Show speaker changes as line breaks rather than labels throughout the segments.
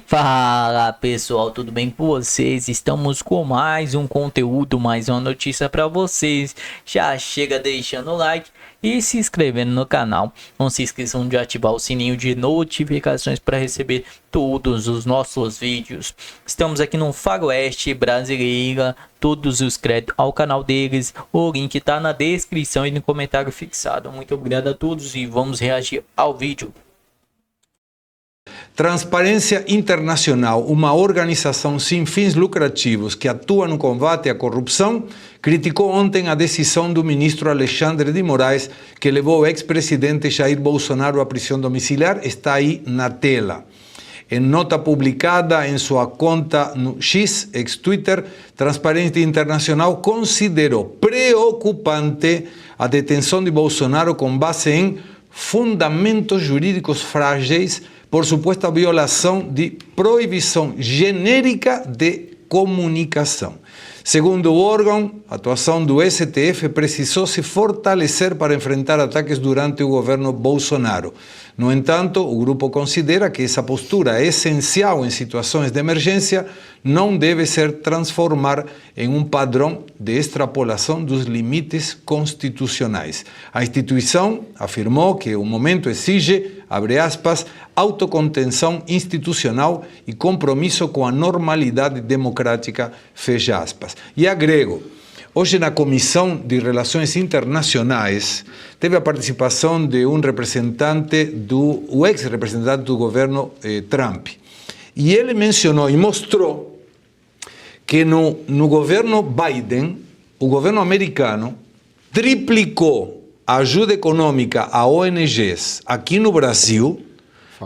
Fala pessoal, tudo bem com vocês? Estamos com mais um conteúdo, mais uma notícia para vocês. Já chega deixando o like e se inscrevendo no canal. Não se esqueçam de ativar o sininho de notificações para receber todos os nossos vídeos. Estamos aqui no Faroeste Brasileira, todos os créditos ao canal deles. O link está na descrição e no comentário fixado. Muito obrigado a todos e vamos reagir ao vídeo.
Transparência Internacional, uma organização sem fins lucrativos que atua no combate à corrupção, criticou ontem a decisão do ministro Alexandre de Moraes que levou o ex-presidente Jair Bolsonaro à prisão domiciliar. Está aí na tela. Em nota publicada em sua conta no X, ex-Twitter, Transparência Internacional considerou preocupante a detenção de Bolsonaro com base em fundamentos jurídicos frágeis por suposta violação de proibição genérica de comunicação. Segundo o órgão, a atuação do STF precisou se fortalecer para enfrentar ataques durante o governo Bolsonaro. No entanto, o grupo considera que essa postura é essencial em situações de emergência, não deve ser transformar em um padrão de extrapolação dos limites constitucionais. A instituição afirmou que o momento exige, abre aspas, autocontenção institucional e compromisso com a normalidade democrática, fecha aspas. E agrego, hoje na Comissão de Relações Internacionais teve a participação de um representante o ex-representante do governo Trump. E ele mencionou e mostrou que no governo Biden, o governo americano triplicou a ajuda econômica a ONGs aqui no Brasil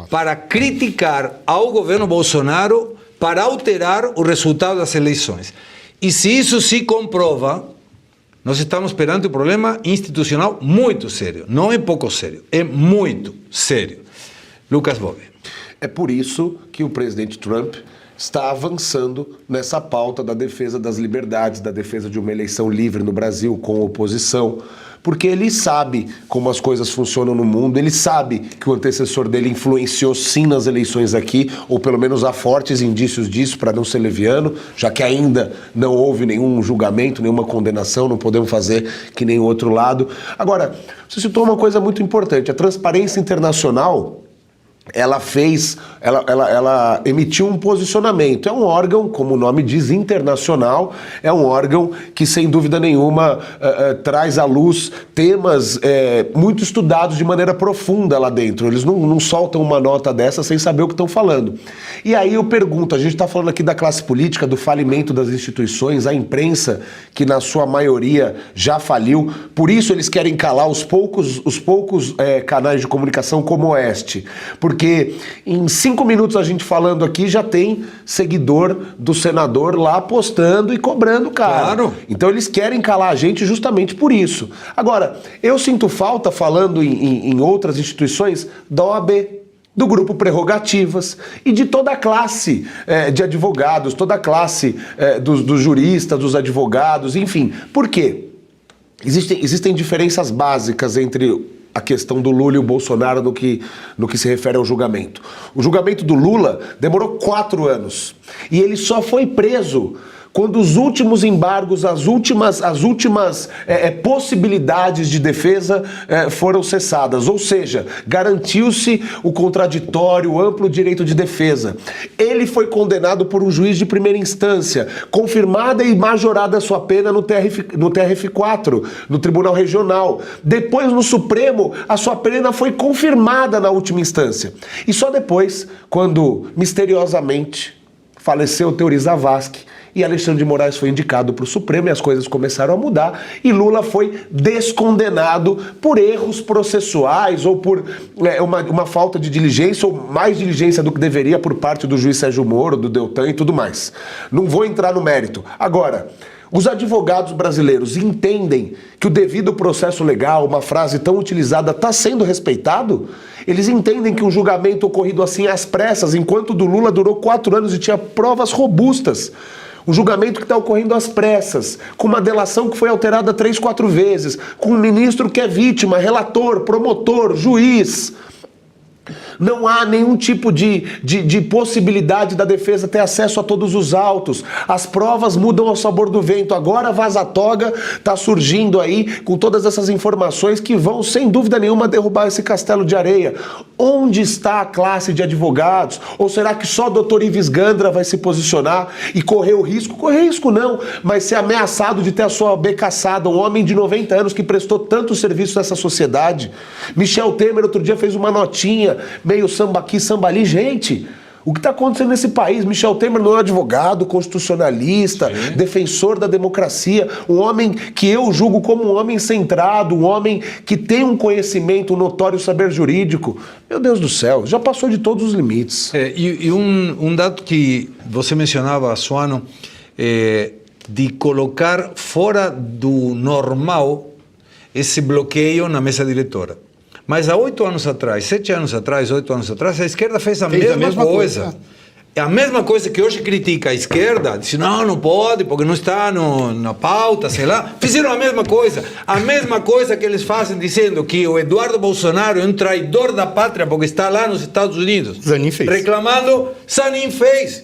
para criticar ao governo Bolsonaro para alterar o resultado das eleições. E se isso se comprova, nós estamos perante um problema institucional muito sério. Não é pouco sério, é muito sério. Lucas Bove.
É por isso que o presidente Trump está avançando nessa pauta da defesa das liberdades, da defesa de uma eleição livre no Brasil, com oposição, porque ele sabe como as coisas funcionam no mundo, ele sabe que o antecessor dele influenciou sim nas eleições aqui, ou pelo menos há fortes indícios disso, para não ser leviano, já que ainda não houve nenhum julgamento, nenhuma condenação, não podemos fazer que nem o outro lado. Agora, você citou uma coisa muito importante, a Transparência Internacional, ela emitiu um posicionamento. É um órgão, como o nome diz, internacional, é um órgão que, sem dúvida nenhuma, traz à luz temas muito estudados de maneira profunda lá dentro. Eles não soltam uma nota dessa sem saber o que estão falando. E aí eu pergunto, a gente está falando aqui da classe política, do falimento das instituições, a imprensa, que na sua maioria já faliu, por isso eles querem calar os poucos canais de comunicação como o Oeste. Porque em 5 minutos a gente falando aqui já tem seguidor do senador lá postando e cobrando, cara.
Claro.
Então eles querem calar a gente justamente por isso. Agora, eu sinto falta, falando em outras instituições, da OAB, do Grupo Prerrogativas e de toda a classe de advogados, toda a classe dos juristas, dos advogados, enfim. Por quê? Existem diferenças básicas entre a questão do Lula e o Bolsonaro no que se refere ao julgamento. O julgamento do Lula demorou 4 anos e ele só foi preso quando os últimos embargos, as últimas possibilidades de defesa foram cessadas, ou seja, garantiu-se o contraditório, o amplo direito de defesa. Ele foi condenado por um juiz de primeira instância, confirmada e majorada a sua pena no TRF4, no Tribunal Regional. Depois, no Supremo, a sua pena foi confirmada na última instância. E só depois, quando misteriosamente faleceu Teori Zavascki, e Alexandre de Moraes foi indicado para o Supremo e as coisas começaram a mudar e Lula foi descondenado por erros processuais ou por uma falta de diligência ou mais diligência do que deveria por parte do juiz Sérgio Moro, do Deltan e tudo mais. Não vou entrar no mérito. Agora, os advogados brasileiros entendem que o devido processo legal, uma frase tão utilizada, está sendo respeitado? Eles entendem que um julgamento ocorrido assim às pressas, enquanto o do Lula durou 4 anos e tinha provas robustas. Um julgamento que está ocorrendo às pressas, com uma delação que foi alterada 3, 4 vezes, com um ministro que é vítima, relator, promotor, juiz. Não há nenhum tipo de possibilidade da defesa ter acesso a todos os autos. As provas mudam ao sabor do vento. Agora a Vaza Toga está surgindo aí com todas essas informações que vão, sem dúvida nenhuma, derrubar esse castelo de areia. Onde está a classe de advogados? Ou será que só o doutor Ives Gandra vai se posicionar e correr o risco? Correr risco não, mas ser ameaçado de ter a sua OAB cassada, um homem de 90 anos que prestou tanto serviço nessa sociedade. Michel Temer outro dia fez uma notinha, meio samba aqui, samba ali. Gente, o que está acontecendo nesse país? Michel Temer não é advogado, constitucionalista, defensor da democracia, um homem que eu julgo como um homem centrado, um homem que tem um conhecimento, um notório saber jurídico. Meu Deus do céu, já passou de todos os limites.
Um dado que você mencionava, Suano, de colocar fora do normal esse bloqueio na mesa diretora. Mas há 8 anos atrás, 7 anos atrás, 8 anos atrás, a esquerda fez a mesma coisa. É a mesma coisa que hoje critica a esquerda, diz não pode, porque não está na pauta, sei lá. Fizeram a mesma coisa que eles fazem dizendo que o Eduardo Bolsonaro é um traidor da pátria porque está lá nos Estados Unidos.
Zanin fez.
Reclamando, Zanin fez.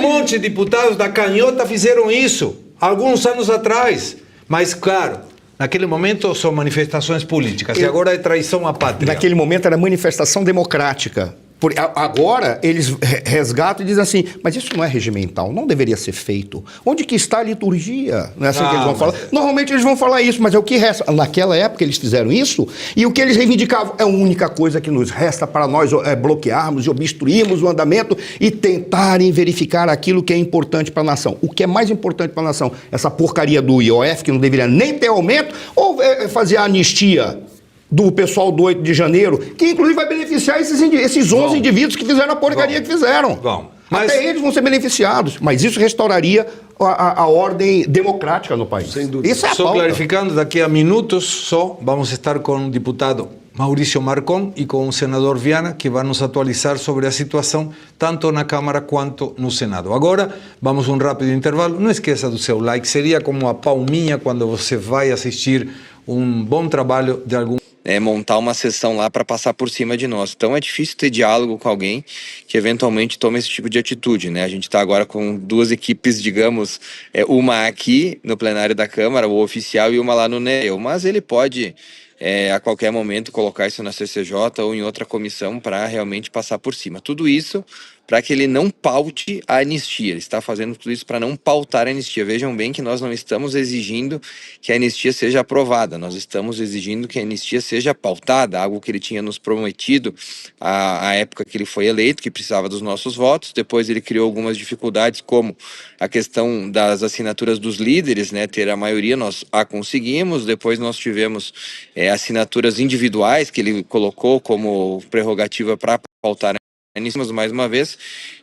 Monte de deputados da canhota fizeram isso, alguns anos atrás. Mas, claro, naquele momento são manifestações políticas, e agora é traição à pátria.
Naquele momento era manifestação democrática. Agora eles resgatam e dizem assim, mas isso não é regimental, não deveria ser feito. Onde que está a liturgia? Não é assim que eles vão falar? Normalmente eles vão falar isso, mas é o que resta. Naquela época eles fizeram isso, e o que eles reivindicavam é a única coisa que nos resta para nós bloquearmos e obstruirmos o andamento e tentarem verificar aquilo que é importante para a nação. O que é mais importante para a nação? Essa porcaria do IOF, que não deveria nem ter aumento, ou fazer a anistia do pessoal do 8 de janeiro, que inclusive vai beneficiar esses 11 indivíduos que fizeram a porcaria que fizeram. Até eles vão ser beneficiados, mas isso restauraria a ordem democrática no país.
Sem dúvida.
Isso é a
só
pauta.
clarificando, daqui a minutos vamos estar com o deputado Maurício Marcon e com o senador Viana, que vai nos atualizar sobre a situação tanto na Câmara quanto no Senado. Agora, vamos um rápido intervalo. Não esqueça do seu like, seria como a palminha quando você vai assistir um bom trabalho de algum...
montar uma sessão lá para passar por cima de nós. Então é difícil ter diálogo com alguém que eventualmente tome esse tipo de atitude, né? A gente está agora com 2 equipes, digamos, uma aqui no plenário da Câmara, o oficial, e uma lá no NEEL, mas ele pode a qualquer momento colocar isso na CCJ ou em outra comissão para realmente passar por cima. Tudo isso para que ele não paute a anistia. Ele está fazendo tudo isso para não pautar a anistia. Vejam bem que nós não estamos exigindo que a anistia seja aprovada, nós estamos exigindo que a anistia seja pautada, algo que ele tinha nos prometido à época que ele foi eleito, que precisava dos nossos votos. Depois ele criou algumas dificuldades, como a questão das assinaturas dos líderes, né, ter a maioria, nós a conseguimos. Depois nós tivemos assinaturas individuais, que ele colocou como prerrogativa para pautar iniciamos mais uma vez,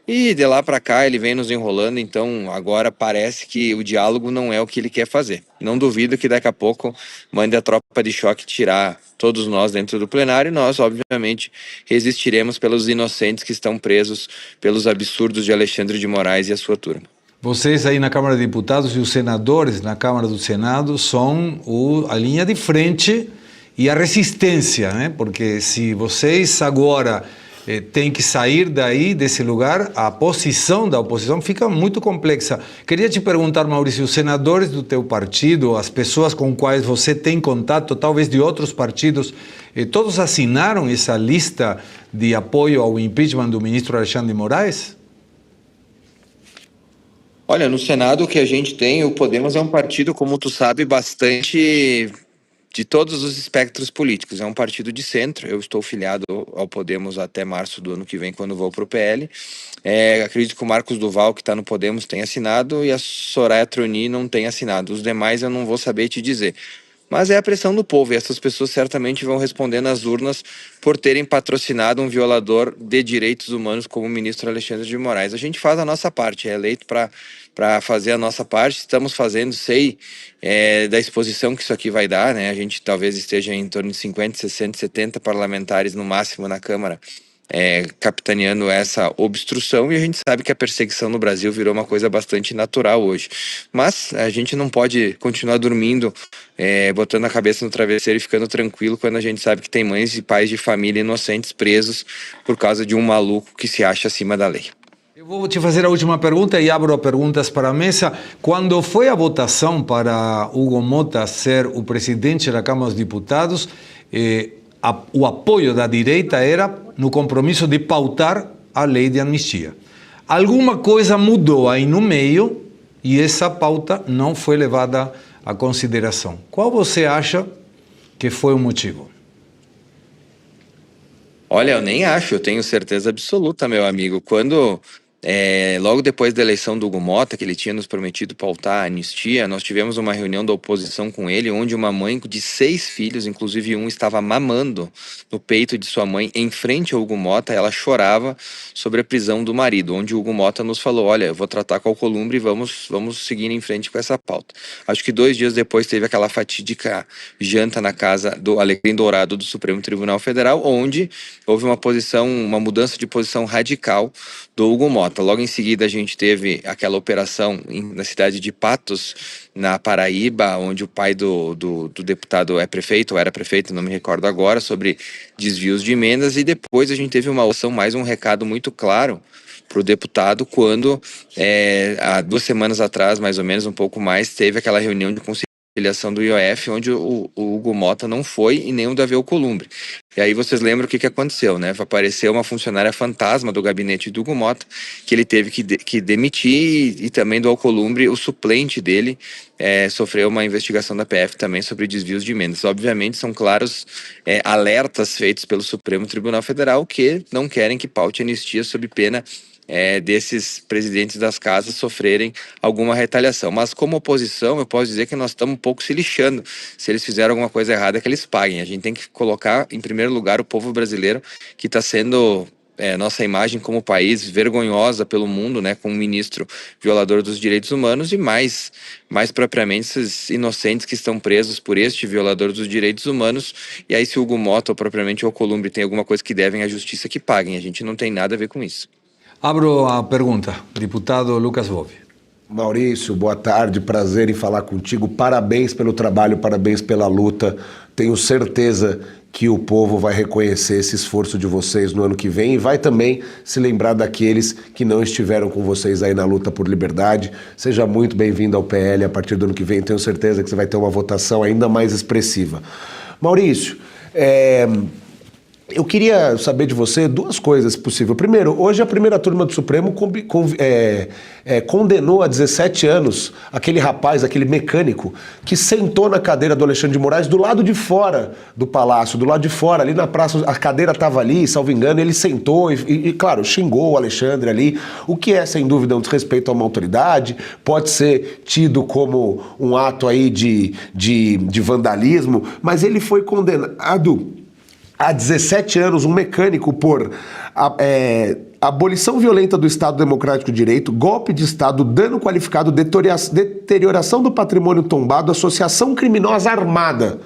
e de lá para cá ele vem nos enrolando. Então agora parece que o diálogo não é o que ele quer fazer. Não duvido que daqui a pouco mande a tropa de choque tirar todos nós dentro do plenário, e nós obviamente resistiremos pelos inocentes que estão presos pelos absurdos de Alexandre de Moraes e a sua turma.
Vocês aí na Câmara de Deputados e os senadores na Câmara do Senado são a linha de frente e a resistência, né? Porque se vocês agora tem que sair daí, desse lugar, a posição da oposição fica muito complexa. Queria te perguntar, Maurício, os senadores do teu partido, as pessoas com quais você tem contato, talvez de outros partidos, todos assinaram essa lista de apoio ao impeachment do ministro Alexandre de Moraes?
Olha, no Senado o que a gente tem, o Podemos é um partido, como tu sabe, bastante de todos os espectros políticos. É um partido de centro. Eu estou filiado ao Podemos até março do ano que vem, quando vou para o PL. Acredito que o Marcos Duval, que está no Podemos, tem assinado, e a Soraya Troni não tem assinado. Os demais eu não vou saber te dizer. Mas é a pressão do povo, e essas pessoas certamente vão responder nas urnas por terem patrocinado um violador de direitos humanos como o ministro Alexandre de Moraes. A gente faz a nossa parte, é eleito para fazer a nossa parte. Estamos fazendo, sei da exposição que isso aqui vai dar, né? A gente talvez esteja em torno de 50, 60, 70 parlamentares no máximo na Câmara capitaneando essa obstrução, e a gente sabe que a perseguição no Brasil virou uma coisa bastante natural hoje. Mas a gente não pode continuar dormindo, botando a cabeça no travesseiro e ficando tranquilo quando a gente sabe que tem mães e pais de família inocentes presos por causa de um maluco que se acha acima da lei.
Eu vou te fazer a última pergunta e abro perguntas para a mesa. Quando foi a votação para Hugo Motta ser o presidente da Câmara dos Deputados, o apoio da direita era no compromisso de pautar a lei de anistia. Alguma coisa mudou aí no meio e essa pauta não foi levada à consideração. Qual você acha que foi o motivo?
Olha, eu nem acho, eu tenho certeza absoluta, meu amigo. Quando, logo depois da eleição do Hugo Motta, que ele tinha nos prometido pautar a anistia, nós tivemos uma reunião da oposição com ele, onde uma mãe de 6 filhos, inclusive um estava mamando no peito de sua mãe, em frente ao Hugo Motta, ela chorava sobre a prisão do marido, onde o Hugo Motta nos falou, olha, eu vou tratar com o Alcolumbre e vamos seguir em frente com essa pauta. Acho que 2 dias depois teve aquela fatídica janta na casa do Alecrim Dourado do Supremo Tribunal Federal, onde houve uma mudança de posição radical do Hugo Motta. Logo em seguida a gente teve aquela operação na cidade de Patos, na Paraíba, onde o pai do deputado é prefeito, ou era prefeito, não me recordo agora, sobre desvios de emendas, e depois a gente teve uma ação, mais um recado muito claro para o deputado, quando há 2 semanas atrás, mais ou menos, um pouco mais, teve aquela reunião de conciliação do IOF, onde o Hugo Motta não foi e nem o Davi Alcolumbre. E aí vocês lembram o que aconteceu, né? Apareceu uma funcionária fantasma do gabinete do Hugo Motta, que ele teve que demitir, e também do Alcolumbre, o suplente dele sofreu uma investigação da PF também sobre desvios de emendas. Obviamente são claros alertas feitos pelo Supremo Tribunal Federal que não querem que paute anistia sob pena desses presidentes das casas sofrerem alguma retaliação. Mas como oposição, eu posso dizer que nós estamos um pouco se lixando. Se eles fizeram alguma coisa errada, que eles paguem. A gente tem que colocar em primeiro lugar o povo brasileiro, que está sendo nossa imagem como país vergonhosa pelo mundo, né, com um ministro violador dos direitos humanos, e mais propriamente esses inocentes que estão presos por este violador dos direitos humanos. E aí, se o Hugo Motta ou propriamente o Alcolumbre tem alguma coisa que devem à justiça, que paguem. A gente não tem nada a ver com isso.
Abro a pergunta. Deputado Lucas Bove.
Maurício, boa tarde, prazer em falar contigo. Parabéns pelo trabalho, parabéns pela luta. Tenho certeza que o povo vai reconhecer esse esforço de vocês no ano que vem e vai também se lembrar daqueles que não estiveram com vocês aí na luta por liberdade. Seja muito bem-vindo ao PL a partir do ano que vem. Tenho certeza que você vai ter uma votação ainda mais expressiva. Maurício, eu queria saber de você 2 coisas, se possível. Primeiro, hoje a primeira turma do Supremo condenou a 17 anos aquele rapaz, aquele mecânico, que sentou na cadeira do Alexandre de Moraes do lado de fora do palácio, do lado de fora, ali na praça, a cadeira estava ali, salvo engano, ele sentou e, claro, xingou o Alexandre ali, o que é, sem dúvida, um desrespeito a uma autoridade, pode ser tido como um ato aí de vandalismo, mas ele foi condenado há 17 anos, um mecânico por abolição violenta do Estado Democrático de Direito, golpe de Estado, dano qualificado, deterioração do patrimônio tombado, associação criminosa armada,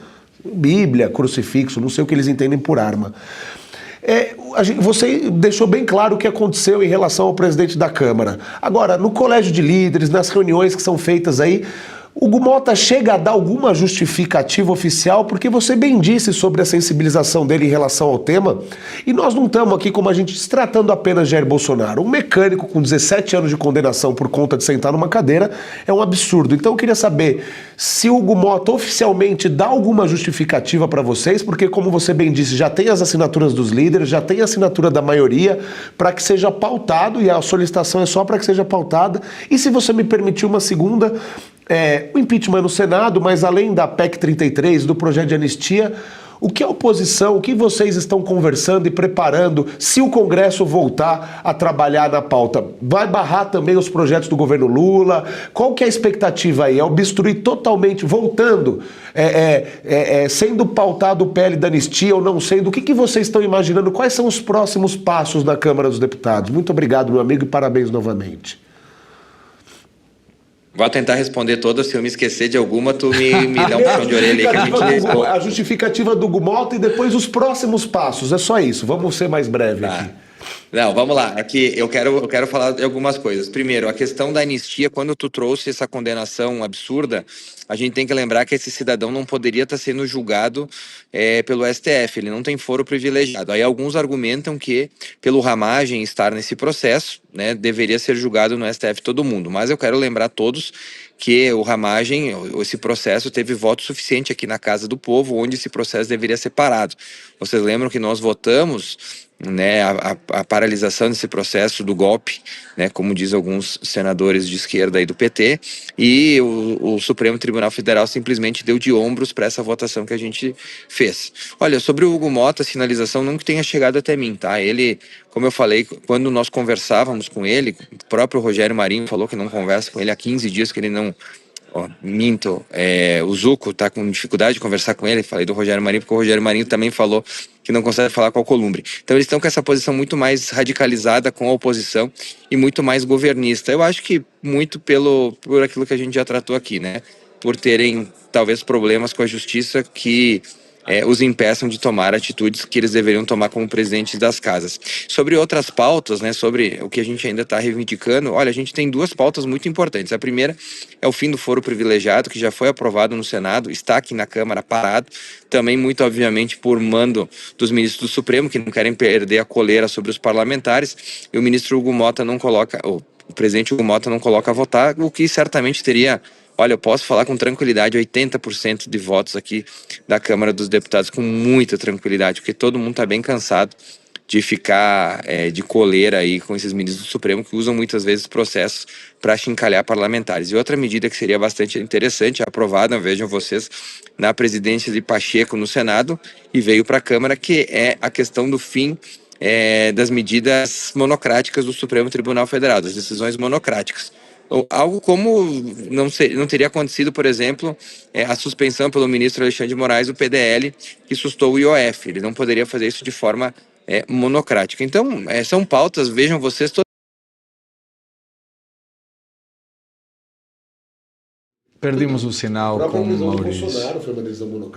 Bíblia, crucifixo, não sei o que eles entendem por arma. Você deixou bem claro o que aconteceu em relação ao presidente da Câmara. Agora, no colégio de líderes, nas reuniões que são feitas aí, Hugo Motta chega a dar alguma justificativa oficial, porque você bem disse sobre a sensibilização dele em relação ao tema, e nós não estamos aqui, como a gente diz, tratando apenas de Jair Bolsonaro. Um mecânico com 17 anos de condenação por conta de sentar numa cadeira é um absurdo. Então eu queria saber se o Hugo Motta oficialmente dá alguma justificativa para vocês, porque como você bem disse, já tem as assinaturas dos líderes, já tem a assinatura da maioria para que seja pautado, e a solicitação é só para que seja pautada. E se você me permitir uma segunda, o impeachment no Senado, mas além da PEC 33, do projeto de anistia, o que a oposição, o que vocês estão conversando e preparando se o Congresso voltar a trabalhar na pauta? Vai barrar também os projetos do governo Lula? Qual que é a expectativa aí? É obstruir totalmente, voltando, sendo pautado o PL da anistia ou não sendo? O que vocês estão imaginando? Quais são os próximos passos na Câmara dos Deputados? Muito obrigado, meu amigo, e parabéns novamente.
Vou tentar responder todas. Se eu me esquecer de alguma, tu me dá um puxão de orelha aí que a gente responde.
A justificativa do Gumota e depois os próximos passos. É só isso. Vamos ser mais breve aqui.
Não, vamos lá. Aqui eu quero falar de algumas coisas. Primeiro, a questão da anistia, quando tu trouxe essa condenação absurda, a gente tem que lembrar que esse cidadão não poderia estar sendo julgado pelo STF, ele não tem foro privilegiado. Aí alguns argumentam que, pelo Ramagem estar nesse processo, né, deveria ser julgado no STF todo mundo. Mas eu quero lembrar a todos que o Ramagem, esse processo teve voto suficiente aqui na Casa do Povo, onde esse processo deveria ser parado. Vocês lembram que nós votamos, né, a paralisação desse processo do golpe, né, como diz alguns senadores de esquerda aí do PT, e o Supremo Tribunal Federal simplesmente deu de ombros para essa votação que a gente fez. Olha, sobre o Hugo Mota, a sinalização nunca tenha chegado até mim, tá? Ele, como eu falei, quando nós conversávamos com ele, o próprio Rogério Marinho falou que não conversa com ele há 15 dias, que ele não... minto, o Zuco tá com dificuldade de conversar com ele, falei do Rogério Marinho, porque o Rogério Marinho também falou que não consegue falar com o Alcolumbre. Então eles estão com essa posição muito mais radicalizada com a oposição e muito mais governista. Eu acho que muito por aquilo que a gente já tratou aqui, né? Por terem, talvez, problemas com a justiça que os impeçam de tomar atitudes que eles deveriam tomar como presidentes das casas. Sobre outras pautas, né, sobre o que a gente ainda está reivindicando, olha, a gente tem duas pautas muito importantes. A primeira é o fim do foro privilegiado, que já foi aprovado no Senado, está aqui na Câmara parado, também muito obviamente por mando dos ministros do Supremo, que não querem perder a coleira sobre os parlamentares, e o ministro Hugo Mota não coloca, o presidente Hugo Mota não coloca a votar, o que certamente teria... Olha, eu posso falar com tranquilidade 80% de votos aqui da Câmara dos Deputados, com muita tranquilidade, porque todo mundo está bem cansado de ficar de coleira aí com esses ministros do Supremo que usam muitas vezes processos para achincalhar parlamentares. E outra medida que seria bastante interessante, aprovada, vejam vocês, na presidência de Pacheco no Senado e veio para a Câmara, que é a questão do fim das medidas monocráticas do Supremo Tribunal Federal, das decisões monocráticas. Algo como não teria acontecido, por exemplo, a suspensão pelo ministro Alexandre de Moraes do PDL, que sustou o IOF. Ele não poderia fazer isso de forma monocrática. Então, são pautas, vejam vocês...
Perdimos o sinal com o Maurício.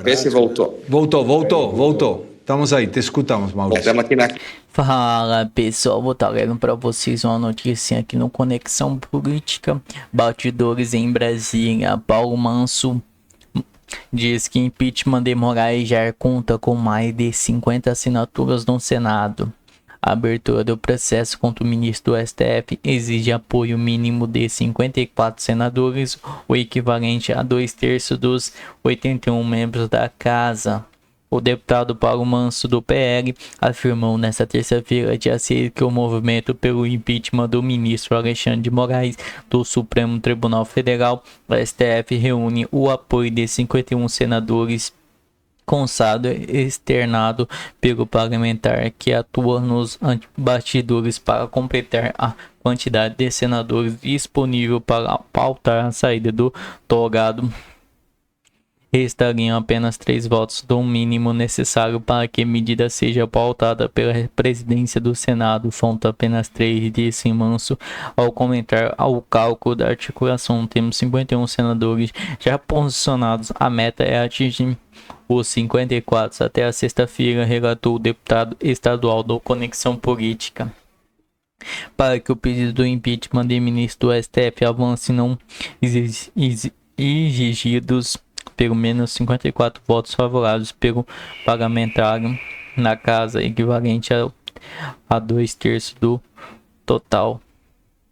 Vê se voltou.
Voltou. Estamos aí, te escutamos, Maurício.
Estamos aqui na...
Fala pessoal, vou estar lendo para vocês uma notícia aqui no Conexão Política. Bastidores em Brasília. Paulo Manso diz que impeachment de Moraes já conta com mais de 50 assinaturas no Senado. A abertura do processo contra o ministro do STF exige apoio mínimo de 54 senadores, o equivalente a 2/3 dos 81 membros da casa. O deputado Paulo Manso, do PL, afirmou nesta terça-feira, dia 6, que o movimento pelo impeachment do ministro Alexandre de Moraes do Supremo Tribunal Federal, o STF, reúne o apoio de 51 senadores, constado externado pelo parlamentar que atua nos bastidores para completar a quantidade de senadores disponível para pautar a saída do togado. Restariam apenas 3 votos do mínimo necessário para que a medida seja pautada pela presidência do Senado. Faltam apenas 3, disse Manso ao comentar ao cálculo da articulação. Temos 51 senadores já posicionados. A meta é atingir os 54 até a sexta-feira, relatou o deputado estadual do Conexão Política. Para que o pedido do impeachment de ministro do STF avance, não exigidos pelo menos 54 votos favoráveis pelo parlamentar na casa, equivalente a 2/3 do total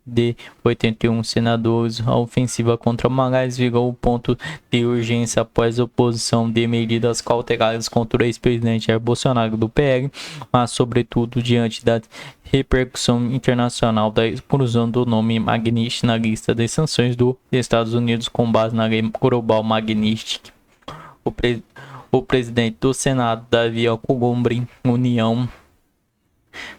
de 81 senadores. A ofensiva contra Moraes virou o ponto de urgência após a oposição de medidas cautelares contra o ex-presidente Jair Bolsonaro do PL, mas sobretudo diante da repercussão internacional da inclusão do nome Magnitsky na lista de sanções dos Estados Unidos com base na lei global Magnitsky. O presidente do Senado, Davi Alcolumbre, União,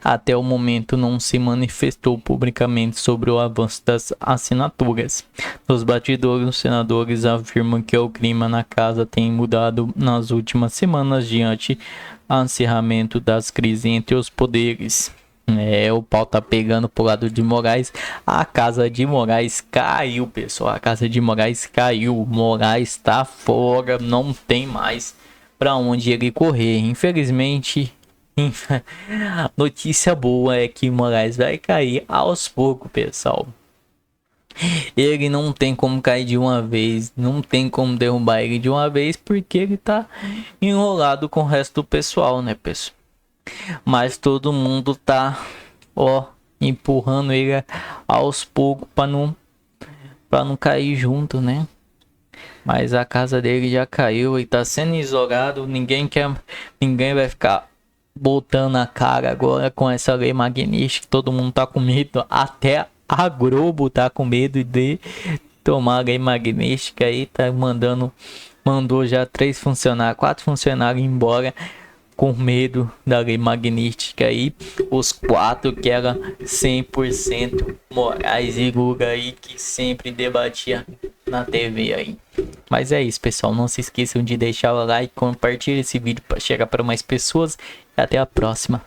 até o momento não se manifestou publicamente sobre o avanço das assinaturas. Nos bastidores, os senadores afirmam que o clima na casa tem mudado nas últimas semanas diante do encerramento das crises entre os poderes. O pau tá pegando pro lado de Moraes. A casa de Moraes caiu, pessoal. A casa de Moraes caiu. Moraes tá fora. Não tem mais pra onde ele correr. Infelizmente, notícia boa é que Moraes vai cair aos poucos, pessoal. Ele não tem como cair de uma vez. Não tem como derrubar ele de uma vez. Porque ele tá enrolado com o resto do pessoal, né, pessoal? Mas todo mundo tá, empurrando ele aos poucos para não cair junto, né? Mas a casa dele já caiu e tá sendo isolado. Ninguém vai ficar botando a cara agora com essa lei magnífica. Todo mundo tá com medo. Até a Globo tá com medo de tomar a lei magnífica aí. Mandou já 4 funcionários embora com medo da lei magnífica aí. Os 4 que eram 100% Moraes e Lula aí, que sempre debatia na TV aí. Mas é isso, pessoal. Não se esqueçam de deixar o like, compartilhar esse vídeo para chegar para mais pessoas. E até a próxima.